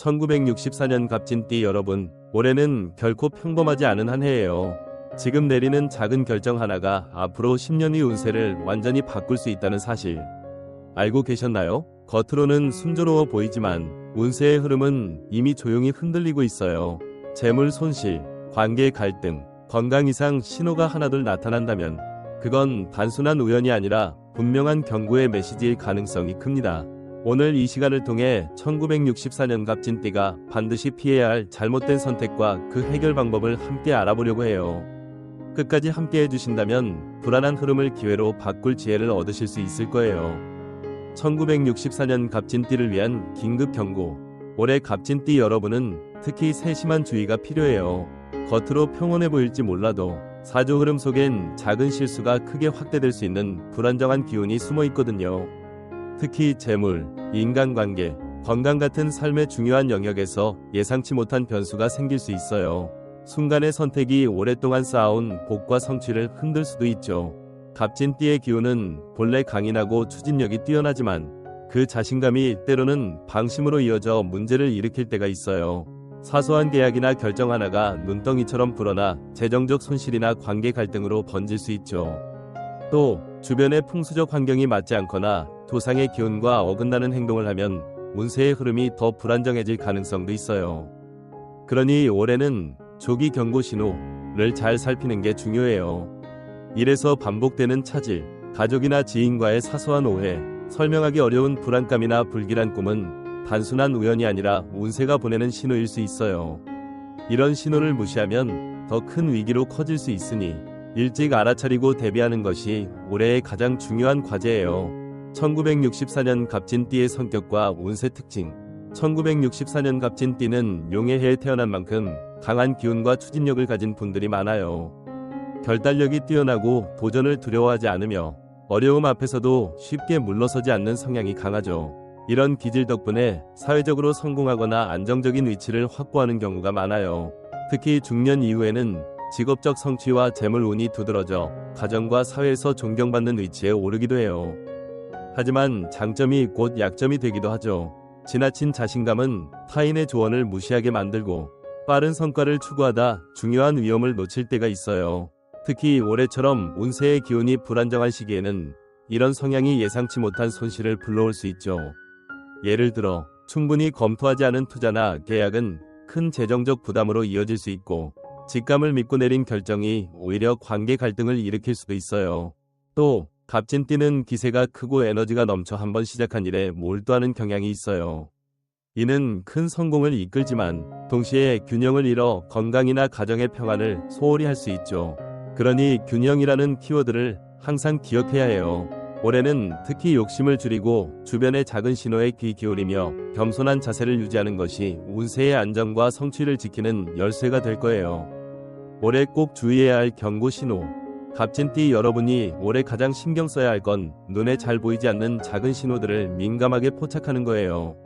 1964년 갑진띠 여러분, 올해는 결코 평범하지 않은 한 해예요. 지금 내리는 작은 결정 하나가 앞으로 10년 의 운세를 완전히 바꿀 수 있다는 사실 알고 계셨나요? 겉으로는 순조로워 보이지만 운세의 흐름은 이미 조용히 흔들리고 있어요. 재물 손실, 관계 갈등, 건강 이상 신호가 하나둘 나타난다면 그건 단순한 우연이 아니라 분명한 경고의 메시지일 가능성이 큽니다. 오늘 이 시간을 통해 1964년 갑진띠가 반드시 피해야 할 잘못된 선택과 그 해결 방법을 함께 알아보려고 해요. 끝까지 함께 해주신다면 불안한 흐름을 기회로 바꿀 지혜를 얻으실 수 있을 거예요. 1964년 갑진띠를 위한 긴급 경고. 올해 갑진띠 여러분은 특히 세심한 주의가 필요해요. 겉으로 평온해 보일지 몰라도 사조 흐름 속엔 작은 실수가 크게 확대될 수 있는 불안정한 기운이 숨어 있거든요. 특히 재물, 인간관계, 건강 같은 삶의 중요한 영역에서 예상치 못한 변수가 생길 수 있어요. 순간의 선택이 오랫동안 쌓아온 복과 성취를 흔들 수도 있죠. 갑진띠의 기운은 본래 강인하고 추진력이 뛰어나지만 그 자신감이 때로는 방심으로 이어져 문제를 일으킬 때가 있어요. 사소한 계약이나 결정 하나가 눈덩이처럼 불어나 재정적 손실이나 관계 갈등으로 번질 수 있죠. 또 주변의 풍수적 환경이 맞지 않거나 토상의 기운과 어긋나는 행동을 하면 운세의 흐름이 더 불안정해질 가능성도 있어요. 그러니 올해는 조기 경고 신호를 잘 살피는 게 중요해요. 일에서 반복되는 차질, 가족이나 지인과의 사소한 오해, 설명하기 어려운 불안감이나 불길한 꿈은 단순한 우연이 아니라 운세가 보내는 신호일 수 있어요. 이런 신호를 무시하면 더 큰 위기로 커질 수 있으니 일찍 알아차리고 대비하는 것이 올해의 가장 중요한 과제예요. 1964년 갑진띠의 성격과 운세 특징. 1964년 갑진띠는 용의 해에 태어난 만큼 강한 기운과 추진력을 가진 분들이 많아요. 결단력이 뛰어나고 도전을 두려워하지 않으며 어려움 앞에서도 쉽게 물러서지 않는 성향이 강하죠. 이런 기질 덕분에 사회적으로 성공하거나 안정적인 위치를 확보하는 경우가 많아요. 특히 중년 이후에는 직업적 성취와 재물 운이 두드러져 가정과 사회에서 존경받는 위치에 오르기도 해요. 하지만 장점이 곧 약점이 되기도 하죠. 지나친 자신감은 타인의 조언을 무시하게 만들고 빠른 성과를 추구하다 중요한 위험을 놓칠 때가 있어요. 특히 올해처럼 운세의 기운이 불안정한 시기에는 이런 성향이 예상치 못한 손실을 불러올 수 있죠. 예를 들어 충분히 검토하지 않은 투자나 계약은 큰 재정적 부담으로 이어질 수 있고 직감을 믿고 내린 결정이 오히려 관계 갈등을 일으킬 수도 있어요. 또 갑진띠는 기세가 크고 에너지가 넘쳐 한번 시작한 일에 몰두하는 경향이 있어요. 이는 큰 성공을 이끌지만 동시에 균형을 잃어 건강이나 가정의 평안을 소홀히 할 수 있죠. 그러니 균형이라는 키워드를 항상 기억해야 해요. 올해는 특히 욕심을 줄이고 주변의 작은 신호에 귀 기울이며 겸손한 자세를 유지하는 것이 운세의 안정과 성취를 지키는 열쇠가 될 거예요. 올해 꼭 주의해야 할 경고 신호. 갑진띠 여러분이 올해 가장 신경 써야 할 건 눈에 잘 보이지 않는 작은 신호들을 민감하게 포착하는 거예요.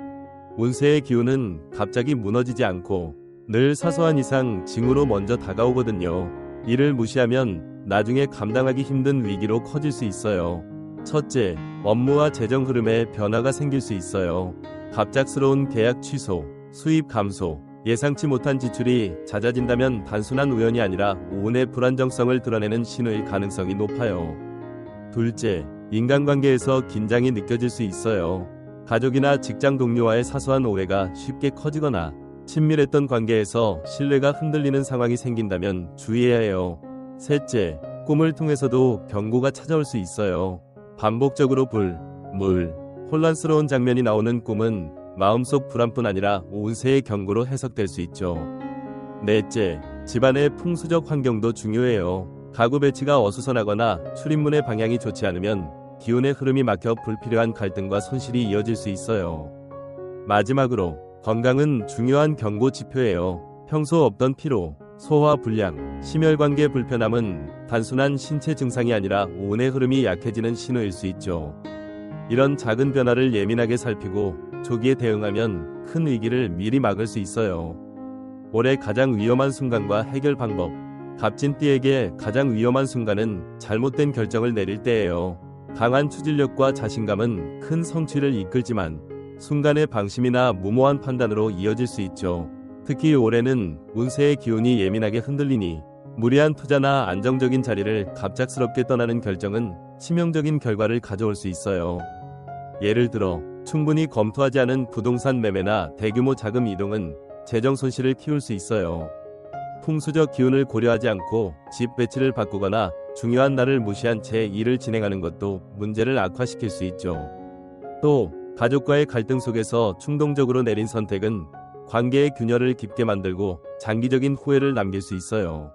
운세의 기운은 갑자기 무너지지 않고 늘 사소한 이상 징후로 먼저 다가오거든요. 이를 무시하면 나중에 감당하기 힘든 위기로 커질 수 있어요. 첫째, 업무와 재정 흐름에 변화가 생길 수 있어요. 갑작스러운 계약 취소, 수입 감소, 예상치 못한 지출이 잦아진다면 단순한 우연이 아니라 운의 불안정성을 드러내는 신호일 가능성이 높아요. 둘째, 인간관계에서 긴장이 느껴질 수 있어요. 가족이나 직장 동료와의 사소한 오해가 쉽게 커지거나 친밀했던 관계에서 신뢰가 흔들리는 상황이 생긴다면 주의해야 해요. 셋째, 꿈을 통해서도 경고가 찾아올 수 있어요. 반복적으로 불, 물, 혼란스러운 장면이 나오는 꿈은 마음속 불안뿐 아니라 운세의 경고로 해석될 수 있죠. 넷째, 집안의 풍수적 환경도 중요해요. 가구 배치가 어수선하거나 출입문의 방향이 좋지 않으면 기운의 흐름이 막혀 불필요한 갈등과 손실이 이어질 수 있어요. 마지막으로 건강은 중요한 경고 지표예요. 평소 없던 피로, 소화 불량, 심혈관계 불편함은 단순한 신체 증상이 아니라 운의 흐름이 약해지는 신호일 수 있죠. 이런 작은 변화를 예민하게 살피고 조기에 대응하면 큰 위기를 미리 막을 수 있어요. 올해 가장 위험한 순간과 해결 방법. 갑진띠에게 가장 위험한 순간은 잘못된 결정을 내릴 때예요. 강한 추진력과 자신감은 큰 성취를 이끌지만 순간의 방심이나 무모한 판단으로 이어질 수 있죠. 특히 올해는 운세의 기운이 예민하게 흔들리니 무리한 투자나 안정적인 자리를 갑작스럽게 떠나는 결정은 치명적인 결과를 가져올 수 있어요. 예를 들어 충분히 검토하지 않은 부동산 매매나 대규모 자금 이동은 재정 손실을 키울 수 있어요. 풍수적 기운을 고려하지 않고 집 배치를 바꾸거나 중요한 날을 무시한 채 일을 진행하는 것도 문제를 악화시킬 수 있죠. 또 가족과의 갈등 속에서 충동적으로 내린 선택은 관계의 균열을 깊게 만들고 장기적인 후회를 남길 수 있어요.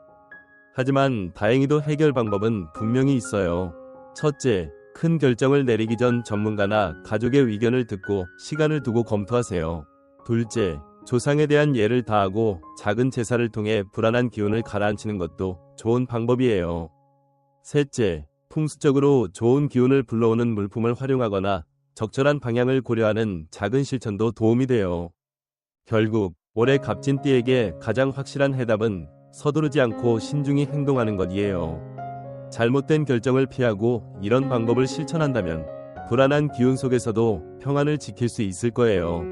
하지만 다행히도 해결 방법은 분명히 있어요. 첫째, 큰 결정을 내리기 전 전문가나 가족의 의견을 듣고 시간을 두고 검토하세요. 둘째, 조상에 대한 예를 다하고 작은 제사를 통해 불안한 기운을 가라앉히는 것도 좋은 방법이에요. 셋째, 풍수적으로 좋은 기운을 불러오는 물품을 활용하거나 적절한 방향을 고려하는 작은 실천도 도움이 돼요. 결국 올해 갑진띠에게 가장 확실한 해답은 서두르지 않고 신중히 행동하는 것이에요. 잘못된 결정을 피하고 이런 방법을 실천한다면 불안한 기운 속에서도 평안을 지킬 수 있을 거예요.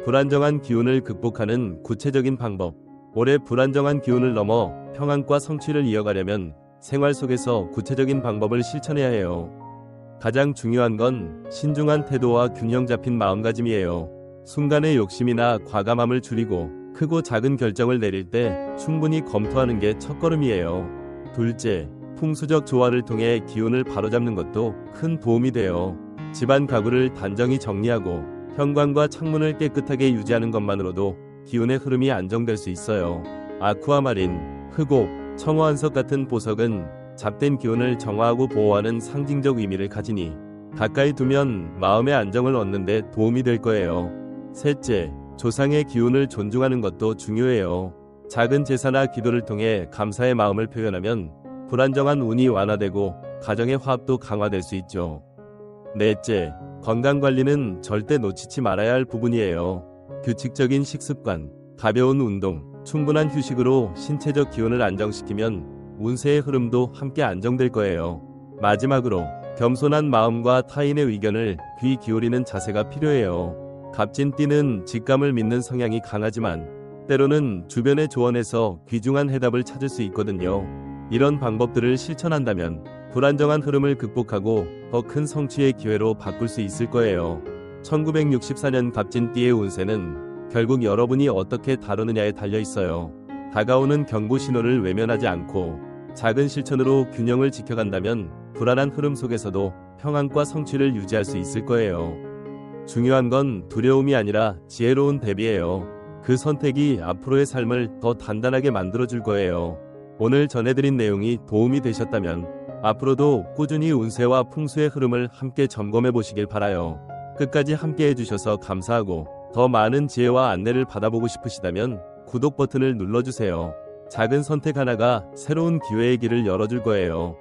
불안정한 기운을 극복하는 구체적인 방법. 올해 불안정한 기운을 넘어 평안과 성취를 이어가려면 생활 속에서 구체적인 방법을 실천해야 해요. 가장 중요한 건 신중한 태도와 균형 잡힌 마음가짐이에요. 순간의 욕심이나 과감함을 줄이고 크고 작은 결정을 내릴 때 충분히 검토하는 게 첫걸음이에요. 둘째, 풍수적 조화를 통해 기운을 바로잡는 것도 큰 도움이 돼요. 집안 가구를 단정히 정리하고 현관과 창문을 깨끗하게 유지하는 것만으로도 기운의 흐름이 안정될 수 있어요. 아쿠아마린, 흑옥, 청어한석 같은 보석은 잡된 기운을 정화하고 보호하는 상징적 의미를 가지니 가까이 두면 마음의 안정을 얻는 데 도움이 될 거예요. 셋째, 조상의 기운을 존중하는 것도 중요해요. 작은 제사나 기도를 통해 감사의 마음을 표현하면 불안정한 운이 완화되고 가정의 화합도 강화될 수 있죠. 넷째, 건강관리는 절대 놓치지 말아야 할 부분이에요. 규칙적인 식습관, 가벼운 운동, 충분한 휴식으로 신체적 기운을 안정시키면 운세의 흐름도 함께 안정될 거예요. 마지막으로 겸손한 마음과 타인의 의견을 귀 기울이는 자세가 필요해요. 갑진띠는 직감을 믿는 성향이 강하지만 때로는 주변의 조언에서 귀중한 해답을 찾을 수 있거든요. 이런 방법들을 실천한다면 불안정한 흐름을 극복하고 더 큰 성취의 기회로 바꿀 수 있을 거예요. 1964년 갑진띠의 운세는 결국 여러분이 어떻게 다루느냐에 달려 있어요. 다가오는 경고 신호를 외면하지 않고 작은 실천으로 균형을 지켜간다면 불안한 흐름 속에서도 평안과 성취를 유지할 수 있을 거예요. 중요한 건 두려움이 아니라 지혜로운 대비예요. 그 선택이 앞으로의 삶을 더 단단하게 만들어줄 거예요. 오늘 전해드린 내용이 도움이 되셨다면 앞으로도 꾸준히 운세와 풍수의 흐름을 함께 점검해 보시길 바라요. 끝까지 함께 해주셔서 감사하고 더 많은 지혜와 안내를 받아보고 싶으시다면 구독 버튼을 눌러주세요. 작은 선택 하나가 새로운 기회의 길을 열어줄 거예요.